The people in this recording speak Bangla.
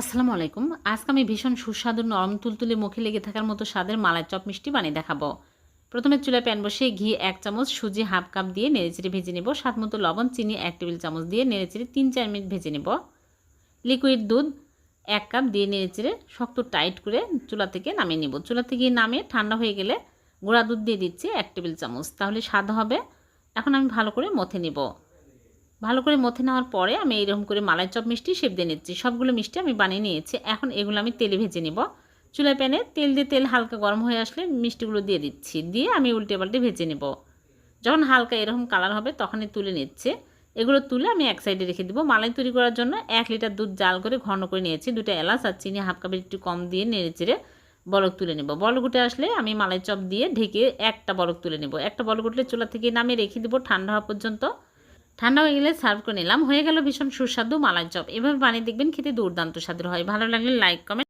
আসসালামু আলাইকুম। আজকে আমি ভীষণ সুস্বাদু নরম তুলতুলে মুখে লেগে থাকার মতো স্বাদের মালাই চপ মিষ্টি বানিয়ে দেখাবো। প্রথমে চুলায় প্যান বসিয়ে ঘি ১ চামচ, সুজি হাফ কাপ দিয়ে নেড়েচেড়ে ভেজে নেব। স্বাদমতো লবণ, চিনি ১ টেবিল চামচ দিয়ে নেড়েচেড়ে ৩-৪ মিনিট ভেজে নেব। লিকুইড দুধ ১ কাপ দিয়ে নেড়েচেড়ে শক্ত টাইট করে চুলা থেকে নামিয়ে নেব। চুলা থেকে নামিয়ে ঠান্ডা হয়ে গেলে গুঁড়া দুধ দিয়ে দিচ্ছি ১ টেবিল চামচ, তাহলে স্বাদ হবে। এখন আমি ভালো করে মথে নেব। ভালো করে মথে নেওয়ার পরে আমি এইরকম করে মালাই চপ মিষ্টি শেপ দিয়ে নিচ্ছি। সবগুলো মিষ্টি আমি বানিয়ে নিয়েছি। এখন এগুলো আমি তেলে ভেজে নেব। চুলায় প্যানে তেল হালকা গরম হয়ে আসলে মিষ্টিগুলো দিয়ে দিচ্ছি। দিয়ে আমি উল্টে পাল্টে ভেজে নেব। যখন হালকা এরকম কালার হবে তখনই তুলে নিচ্ছে। এগুলো তুলে আমি এক সাইডে রেখে দেবো। মালাই তৈরি করার জন্য ১ লিটার দুধ জাল করে ঘন করে নিয়েছি। 2টা এলাচ আর চিনি হাফ কাপের একটু কম দিয়ে নেড়েচেড়ে বলক তুলে নেব। বলক উঠে আসলে আমি মালাই চপ দিয়ে ঢেকে একটা বলক তুলে নেব। একটা বলক উঠলে চুলা থেকে নামিয়ে রেখে দেবো ঠান্ডা হওয়া পর্যন্ত। ঠান্ডা হয়ে গেলে সার্ভ করে নিলাম। হয়ে গেল ভীষণ সুস্বাদু মালাই চপ। এভাবে বানিয়ে দেখবেন, খেতে দুর্দান্ত স্বাদের হয়। ভালো লাগলে লাইক, কমেন্ট